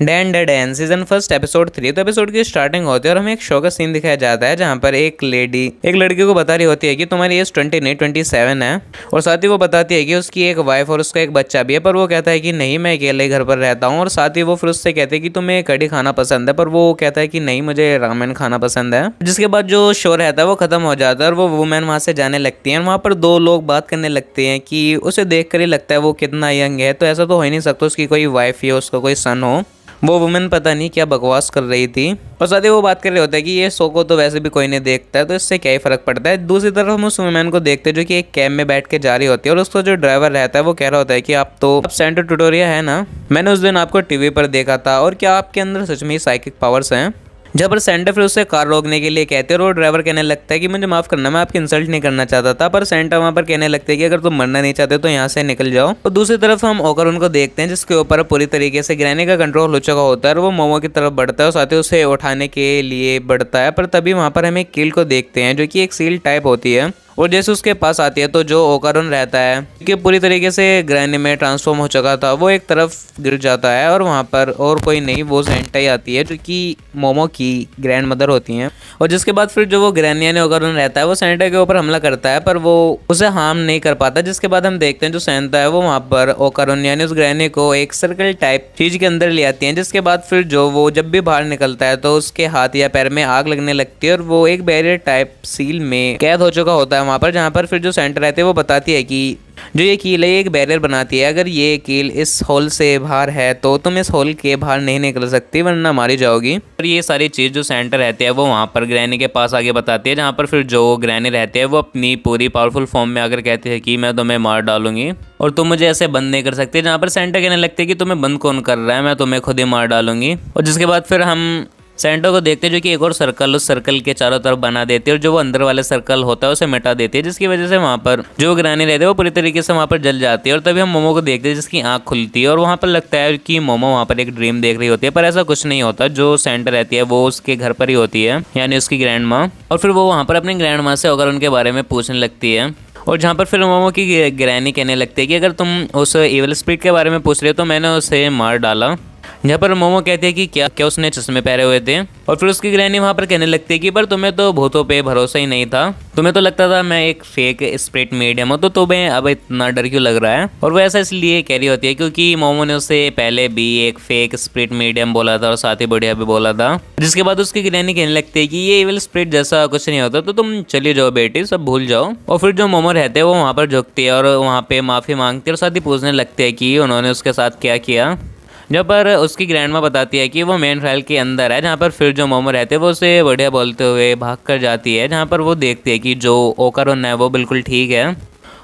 Dan the Dan season first episode 3। तो episode की starting होती है और हमें एक शो का सीन दिखाया जाता है जहाँ पर एक लड़की को बता रही होती है कि तुम्हारी एज 20 नहीं 27 है। और साथ ही वो बताती है कि उसकी एक वाइफ और उसका एक बच्चा भी है, पर वो कहता है कि नहीं मैं अकेले घर पर रहता हूँ। और साथ ही वो फिर उससे कहते हैं कि तुम्हें कढ़ी खाना पसंद है, पर वो कहता है कि नहीं मुझे रामेन खाना पसंद है। जिसके बाद जो शो रहता है वो खत्म हो जाता है और वो वुमेन वहाँ से जाने लगती है। वहाँ पर दो लोग बात करने लगते हैं कि उसे देख कर ही लगता है वो कितना यंग है, तो ऐसा तो हो ही नहीं सकता उसकी कोई वाइफ या उसका कोई सन हो। वो वुमेन पता नहीं क्या बकवास कर रही थी। और साथ ही वो बात कर रहे होते हैं कि ये शो को तो वैसे भी कोई नहीं देखता है, तो इससे क्या ही फर्क पड़ता है। दूसरी तरफ हम उस वुमेन को देखते हैं जो कि एक कैब में बैठ के जा रही होती है और उसका जो ड्राइवर रहता है वो कह रहा होता है कि आप सेंटर ट्यूटोरिया है ना, मैंने उस दिन आपको टीवी पर देखा था, और क्या आपके अंदर सच में साइकिक पावर्स हैं। जब पर सेंटा फिर उससे कार रोकने के लिए कहते हैं और वो ड्राइवर कहने लगता है कि मुझे माफ़ करना, मैं आपकी इंसल्ट नहीं करना चाहता था। पर सेंटा वहाँ पर कहने लगते हैं कि अगर तुम मरना नहीं चाहते तो यहाँ से निकल जाओ। और दूसरी तरफ हम ओकारून को देखते हैं जिसके ऊपर पूरी तरीके से ग्रैनी का कंट्रोल हो चुका होता है और वो मोमो की तरफ बढ़ता है और साथ ही उसे उठाने के लिए बढ़ता है। पर तभी वहाँ पर हमें किल को देखते हैं जो कि एक सील टाइप होती है, और जैसे उसके पास आती है तो जो ओकारून रहता है कि पूरी तरीके से ग्रैनी में ट्रांसफॉर्म हो चुका था, वो एक तरफ गिर जाता है और वहाँ पर और कोई नहीं वो सेंटा ही आती है जो कि मोमो की ग्रैंड मदर होती हैं। और जिसके बाद फिर जो वो ग्रैनी यानी ओकारून रहता है वो सेंटा के ऊपर हमला करता है, पर वो उसे हार्म नहीं कर पाता। जिसके बाद हम देखते हैं जो सेंटा है वो वहाँ पर ओकारून यानी उस ग्रैनी को एक सर्कल टाइप चीज के अंदर ले आती है। जिसके बाद फिर जो वो जब भी बाहर निकलता है तो उसके हाथ या पैर में आग लगने लगती है और वो एक बैरियर टाइप सील में कैद हो चुका होता है वहाँ पर। जहाँ पर फिर जो सेंटर रहते हैं वो बताती है कि जो ये कील है एक बैरियर बनाती है, अगर ये कील इस होल से बाहर है तो तुम इस होल के बाहर नहीं निकल सकती वरना मारी जाओगी। और ये सारी चीज़ जो सेंटर रहते हैं वो वहाँ पर ग्रैनी के पास आगे बताती है, जहाँ पर फिर जो ग्रैनी रहते हैं वो अपनी पूरी पावरफुल फॉर्म में आकर कहते हैं कि मैं तुम्हें मार डालूंगी और तुम मुझे ऐसे बंद नहीं कर सकते। जहाँ पर सेंटर कहने लगते हैं कि तुम्हें बंद कौन कर रहा है, मैं तुम्हें खुद ही मार डालूंगी। और जिसके बाद फिर हम सेंटो को देखते हैं जो कि एक और सर्कल उस सर्कल के चारों तरफ बना देती है और जो वो अंदर वाले सर्कल होता है उसे मिटा देती है, जिसकी वजह से वहाँ पर जो ग्रैनी रहती है वो पूरी तरीके से वहाँ पर जल जाती है। और तभी हम मोमो को देखते हैं जिसकी आंख खुलती है और वहाँ पर लगता है कि मोमो वहाँ पर एक ड्रीम देख रही होती है, पर ऐसा कुछ नहीं होता। जो सेंटर रहती है वो उसके घर पर ही होती है यानी उसकी ग्रैंड माँ। और फिर वो वहाँ पर अपनी ग्रैंड माँ से अगर उनके बारे में पूछने लगती है, और जहाँ पर फिर मोमो की ग्रैनी कहने लगती है कि अगर तुम उस इविल स्पिरिट के बारे में पूछ रहे हो तो मैंने उसे मार डाला। जहाँ पर मोमो कहते हैं कि क्या उसने चश्मे पहने हुए थे। और फिर उसकी ग्रैनी वहाँ पर कहने लगती है कि पर तुम्हें तो भूतों पे भरोसा ही नहीं था, तुम्हें तो लगता था मैं एक फेक स्पिरिट मीडियम हूँ, तो तुम्हें अब इतना डर क्यों लग रहा है। और वो ऐसा इसलिए कह रही होती है क्योंकि मोमो ने उसे पहले भी एक फेक स्पिरिट मीडियम बोला था और साथ ही बढ़िया भी बोला था। जिसके बाद उसकी ग्रैनी कहने लगती है कि ये इविल स्पिरिट जैसा कुछ नहीं होता, तो तुम चली जाओ बेटी, सब भूल जाओ। और फिर जो मोमो रहते हैं वो वहाँ पर झुकती है और वहाँ पे माफ़ी मांगती है और साथ ही पूछने लगते हैं कि उन्होंने उसके साथ क्या किया। जहाँ पर उसकी ग्रैंडमा बताती है कि वो मेन ट्रायल के अंदर है, जहाँ पर फिर जो मोमो रहते हैं वो उसे बढ़िया बोलते हुए भाग कर जाती है। जहाँ पर वो देखती है कि जो ओकारून है वो बिल्कुल ठीक है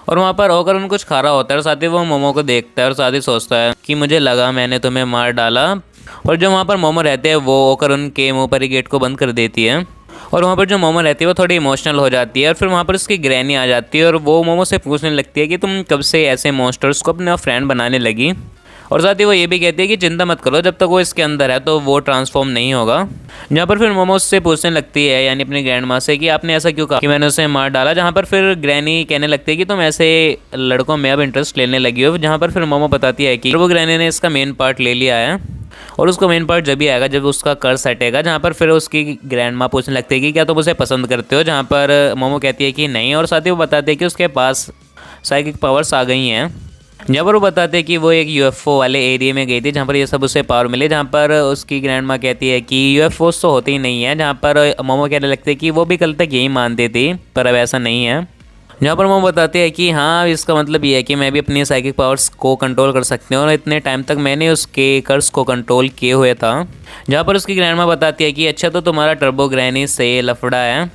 और वहाँ पर ओकारून कुछ खा रहा होता है और साथ ही वो मोमो को देखता है और साथ ही सोचता है कि मुझे लगा मैंने तुम्हें मार डाला। और जो वहाँ पर मोमो रहते हैं वो ओकारून के मुँह पर ही गेट को बंद कर देती है और वहाँ पर जो मोमो रहती है वो थोड़ी इमोशनल हो जाती है। और फिर वहाँ पर उसकी ग्रैनी आ जाती है और वो मोमो से पूछने लगती है कि तुम कब से ऐसे मॉन्स्टर्स को अपना फ्रेंड बनाने लगी। और साथ ही वो ये भी कहती है कि चिंता मत करो, जब तक वो इसके अंदर है तो वो ट्रांसफॉर्म नहीं होगा। जहाँ पर फिर मोमो उससे पूछने लगती है यानी अपनी ग्रैंड माँ से कि आपने ऐसा क्यों कहा कि मैंने उसे मार डाला। जहाँ पर फिर ग्रैनी कहने लगती है कि तुम ऐसे लड़कों में अब इंटरेस्ट लेने लगी हो। जहाँ पर फिर मोमो बताती है कि वो ग्रैनी ने इसका मेन पार्ट ले लिया है और उसको मेन पार्ट जब भी आएगा जब उसका कर्स हटेगा। जहाँ पर फिर उसकी ग्रैंड माँ पूछने लगती है कि क्या तुम उसे पसंद करते हो। जहाँ पर मोमो कहती है कि नहीं, और साथ ही वो बताते हैं कि उसके पास साइकिक पावर्स आ गई हैं। जहाँ पर वो बताते हैं कि वो एक यूएफओ वाले एरिया में गई थी जहाँ पर ये सब उसे पावर मिले। जहाँ पर उसकी ग्रैंड माँ कहती है कि यूएफओस तो होते ही नहीं है। जहाँ पर मोमो कहने लगते हैं कि वो भी कल तक यही मानती थी पर अब ऐसा नहीं है। जहाँ पर मोमो बताते हैं कि हाँ इसका मतलब ये है कि मैं भी अपनी साइकिक पावर्स को कंट्रोल कर सकती हूँ और इतने टाइम तक मैंने उसके कर्स को कंट्रोल किए हुए था। जहाँ पर उसकी ग्रैंड माँ बताती है कि अच्छा तो तुम्हारा टर्बो ग्रैनी से लफड़ा है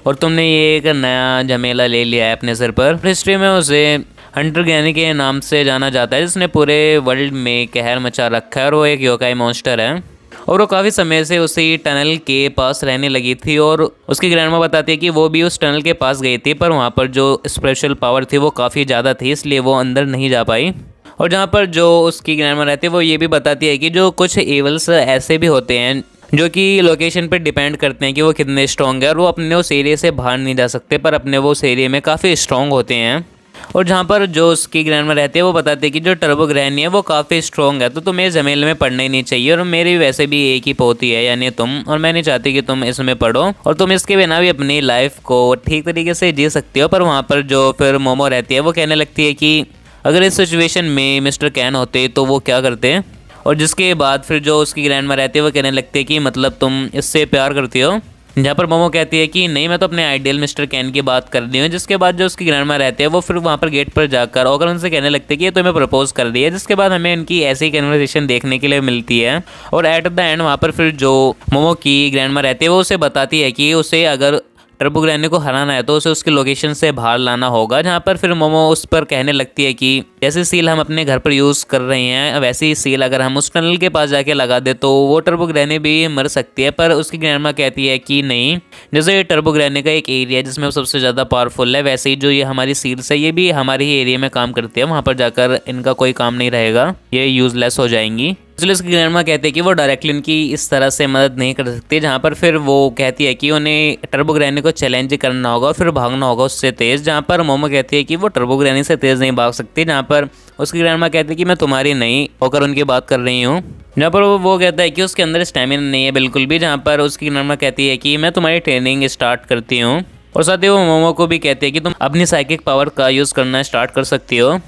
और तुमने ये एक नया झमेला ले लिया है अपने सिर पर। हिस्ट्री में उसे हंटर ग्रैनी के नाम से जाना जाता है जिसने पूरे वर्ल्ड में कहर मचा रखा है और वो एक योकाई मॉन्स्टर है और वो काफ़ी समय से उसी टनल के पास रहने लगी थी। और उसकी ग्रैंडमा बताती है कि वो भी उस टनल के पास गई थी पर वहाँ पर जो स्पेशल पावर थी वो काफ़ी ज़्यादा थी इसलिए वो अंदर नहीं जा पाई। और जहाँ पर जो उसकी ग्रैंडमा रहती है वो ये भी बताती है कि जो कुछ एवल्स ऐसे भी होते हैं जो कि लोकेशन पर डिपेंड करते हैं कि वो कितने स्ट्रॉन्ग है और वो अपने उस एरिया से बाहर नहीं जा सकते पर अपने वो उस एरिया में काफ़ी स्ट्रॉन्ग होते हैं। और जहाँ पर जो उसकी ग्रैंडमा रहती है वो बताते हैं कि जो टर्बो ग्रैनी है वो काफ़ी स्ट्रॉन्ग है, तो तुम्हें इस झमेले में पढ़ना ही नहीं चाहिए, और मेरी वैसे भी एक ही पोती है यानी तुम, और मैं नहीं चाहती कि तुम इसमें पढ़ो, और तुम इसके बिना भी अपनी लाइफ को ठीक तरीके से जी सकती हो। पर वहाँ पर जो फिर मोमो रहती है वो कहने लगती है कि अगर इस सिचुएशन में मिस्टर कैन होते तो वो क्या करते। और जिसके बाद फिर जो उसकी ग्रैंडमा रहती है वो कहने लगती है कि मतलब तुम इससे प्यार करती हो। जहाँ पर मोमो कहती है कि नहीं, मैं तो अपने आइडियल मिस्टर कैन की बात कर रही हूँ। जिसके बाद जो उसकी ग्रैंडमा रहती है वो फिर वहाँ पर गेट पर जाकर और उनसे कहने लगते हैं कि ये तुम्हें प्रपोज कर दिया है। जिसके बाद हमें इनकी ऐसी कन्वर्सेशन देखने के लिए मिलती है, और एट द एंड वहाँ पर फिर जो मोमो की ग्रैंडमा रहती है वो उसे बताती है कि उसे अगर टर्बो ग्रैनी को हराना है तो उसे उसकी लोकेशन से बाहर लाना होगा। जहाँ पर फिर मोमो उस पर कहने लगती है कि जैसी सील हम अपने घर पर यूज़ कर रहे हैं वैसी ही सील अगर हम उस टनल के पास जाके लगा दे तो वो टर्बो ग्रैनी भी मर सकती है। पर उसकी ग्रैंडमा कहती है कि नहीं, जैसे ये टर्बो ग्रैनी का एक एरिया है जिसमें वो सबसे ज़्यादा पावरफुल है, वैसे ही जो ये हमारी सील्स है ये भी हमारे ही एरिया में काम करती है, वहाँ पर जाकर इनका कोई काम नहीं रहेगा, ये यूज़लेस हो जाएंगी। इसलिए उसकी ग्रैंडमा कहते हैं कि वो डायरेक्टली उनकी इस तरह से मदद नहीं कर सकती। जहाँ पर फिर वो कहती है कि उन्हें टर्बो ग्रैनी को चैलेंज करना होगा और फिर भागना होगा उससे तेज़। जहाँ पर मोमो कहती है कि वो टर्बो ग्रैनी से तेज़ नहीं भाग सकती। जहाँ पर उसकी ग्रैंडमा कहती है कि मैं तुम्हारी नहीं होकर उनकी बात कर रही हूँ। जहाँ पर वो कहता है कि उसके अंदर स्टैमिना नहीं है बिल्कुल भी। जहाँ पर उसकी ग्रैंडमा कहती है कि मैं तुम्हारी ट्रेनिंग स्टार्ट करती हूँ, और साथ ही वो मोमो को भी कहती है कि तुम अपनी साइकिक पावर का यूज़ करना स्टार्ट कर सकती हो।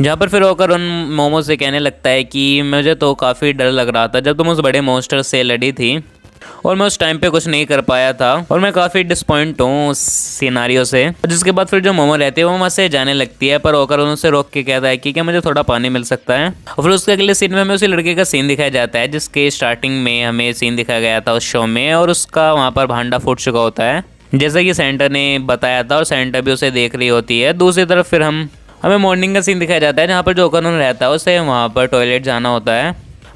जहाँ पर फिर होकर उन मोमो से कहने लगता है कि मुझे तो काफ़ी डर लग रहा था जब तुम उस बड़े मॉन्स्टर से लड़ी थी, और मैं उस टाइम पे कुछ नहीं कर पाया था, और मैं काफ़ी डिसपॉइंट हूँ उस सिनारियो से। जिसके बाद फिर जो मोमो रहती है वो वहाँ से जाने लगती है, पर होकर उनसे रोक के कहता है कि क्या मुझे थोड़ा पानी मिल सकता है। और फिर उसके अगले सीन में हमें उसी लड़के का सीन दिखाया जाता है जिसके स्टार्टिंग में हमें सीन दिखाया गया था उस शो में, और उसका वहाँ पर भांडा फूट चुका होता है जैसा कि सेंटर ने बताया था, और सेंटर भी उसे देख रही होती है। दूसरी तरफ फिर हमें मॉर्निंग का सीन दिखाया जाता है जहाँ पर जो ओकर रहता है उसे वहाँ पर टॉयलेट जाना होता है,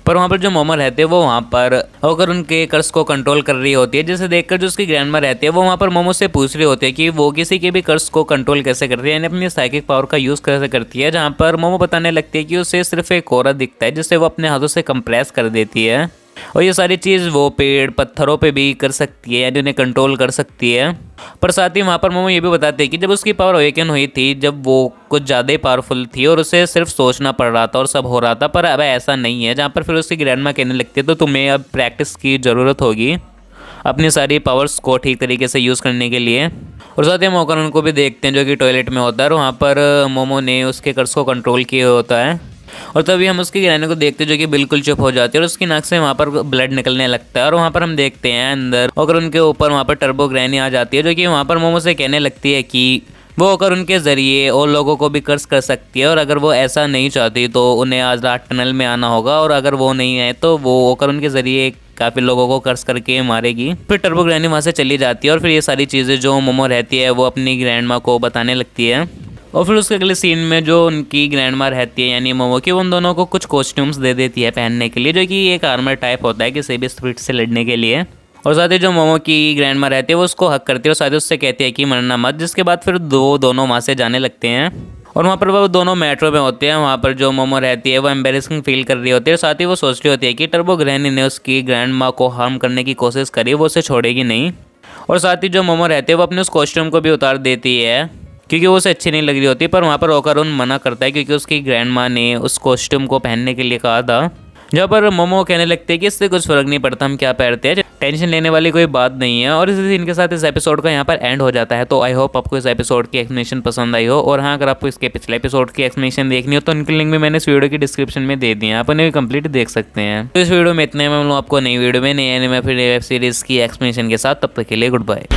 पर वहाँ पर जो मोमो रहते हैं वो वहाँ पर होकर उनके कर्ज को कंट्रोल कर रही होती है। जिसे देखकर जो उसकी ग्रैंडमा रहती है वो वहाँ पर मोमो से पूछ रही होती है कि वो किसी के भी कर्ज को कंट्रोल कैसे करती है, यानी अपनी साइकिक पावर का यूज़ कैसे करती है। जहाँ पर मोमो बताने लगती है कि उसे सिर्फ एक औरत दिखता है जिससे वो अपने हाथों से कंप्रेस कर देती है, और ये सारी चीज़ वो पेड़ पत्थरों पे भी कर सकती है, यानी उन्हें कंट्रोल कर सकती है। पर साथ ही वहाँ पर मोमो ये भी बताते हैं कि जब उसकी पावर अवेकन हुई थी, जब वो कुछ ज़्यादा ही पावरफुल थी और उसे सिर्फ सोचना पड़ रहा था और सब हो रहा था, पर अब ऐसा नहीं है। जहाँ पर फिर उसकी ग्रैंडमा कहने लगती है तो तुम्हें अब प्रैक्टिस की ज़रूरत होगी अपनी सारी पावर्स को ठीक तरीके से यूज़ करने के लिए। और साथ ही हम होकर उनको भी देखते हैं जो कि टॉयलेट में होता है, और वहाँ पर मोमो ने उसके कर्ज को कंट्रोल किया होता है, और तभी हम उसकी ग्रैनी को देखते हैं जो कि बिल्कुल चुप हो जाती है और उसकी नाक से वहाँ पर ब्लड निकलने लगता है। और वहाँ पर हम देखते हैं अंदर और उनके ऊपर वहाँ पर टर्बो ग्रैनी आ जाती है जो कि वहाँ पर मोमो से कहने लगती है कि वो होकर उनके ज़रिए और लोगों को भी कर्ज कर सकती है, और अगर वो ऐसा नहीं चाहती तो उन्हें आज रात टनल में आना होगा, और अगर वो नहीं आए तो वो होकर उनके ज़रिए काफ़ी लोगों को कर्ज करके मारेगी। फिर टर्बो ग्रैनी वहाँ से चली जाती है और फिर ये सारी चीज़ें जो मोमो रहती है वो अपनी ग्रैंडमा को बताने लगती है। और फिर उसके अगले सीन में जो उनकी ग्रैंडमा रहती है यानी मोमो की, उन दोनों को कुछ कॉस्ट्यूम्स दे देती है पहनने के लिए, जो कि एक आर्मर टाइप होता है किसी भी स्पिरिट से लड़ने के लिए। और साथ ही जो मोमो की ग्रैंडमा रहती है वो उसको हक करती है और साथ ही उससे कहती है कि मरना मत। जिसके बाद फिर दोनों वहाँ से जाने लगते हैं और वहाँ पर वो दोनों मेट्रो में होते हैं। वहाँ पर जो मोमो रहती है वो एम्बेरसिंग फील कर रही होती है, और साथ ही वो सोच रही होती है कि टर्बो ग्रैनी ने उसकी ग्रैंडमा को हार्म करने की कोशिश करी, वो उसे छोड़ेगी नहीं। और साथ ही जो मोमो रहती है वो अपने उस कॉस्ट्यूम को भी उतार देती है क्योंकि वो उसे अच्छी नहीं लग रही होती, पर वहाँ पर ओकारून मना करता है क्योंकि उसकी ग्रैंडमा ने उस कॉस्ट्यूम को पहनने के लिए कहा था। जहाँ पर मोमो कहने लगते हैं कि इससे कुछ फर्क नहीं पड़ता हम क्या पहनते हैं, टेंशन लेने वाली कोई बात नहीं है। और इसी सीन के साथ इस एपिसोड का यहाँ पर एंड हो जाता है। तो आई होप आपको इस एपिसोड की एक्सप्लेनेशन पसंद आई हो, और हाँ अगर आपको इसके पिछले एपिसोड की एक्सप्लेनेशन देखनी हो तो उनकी लिंक भी मैंने इस वीडियो की डिस्क्रिप्शन में दे दी है, आप उन्हें भी कंप्लीट देख सकते हैं। तो इस वीडियो में इतने में आपको नई वीडियो में नए वेब सीरीज की एक्सप्लेनेशन के साथ, तब तक के लिए गुड बाय।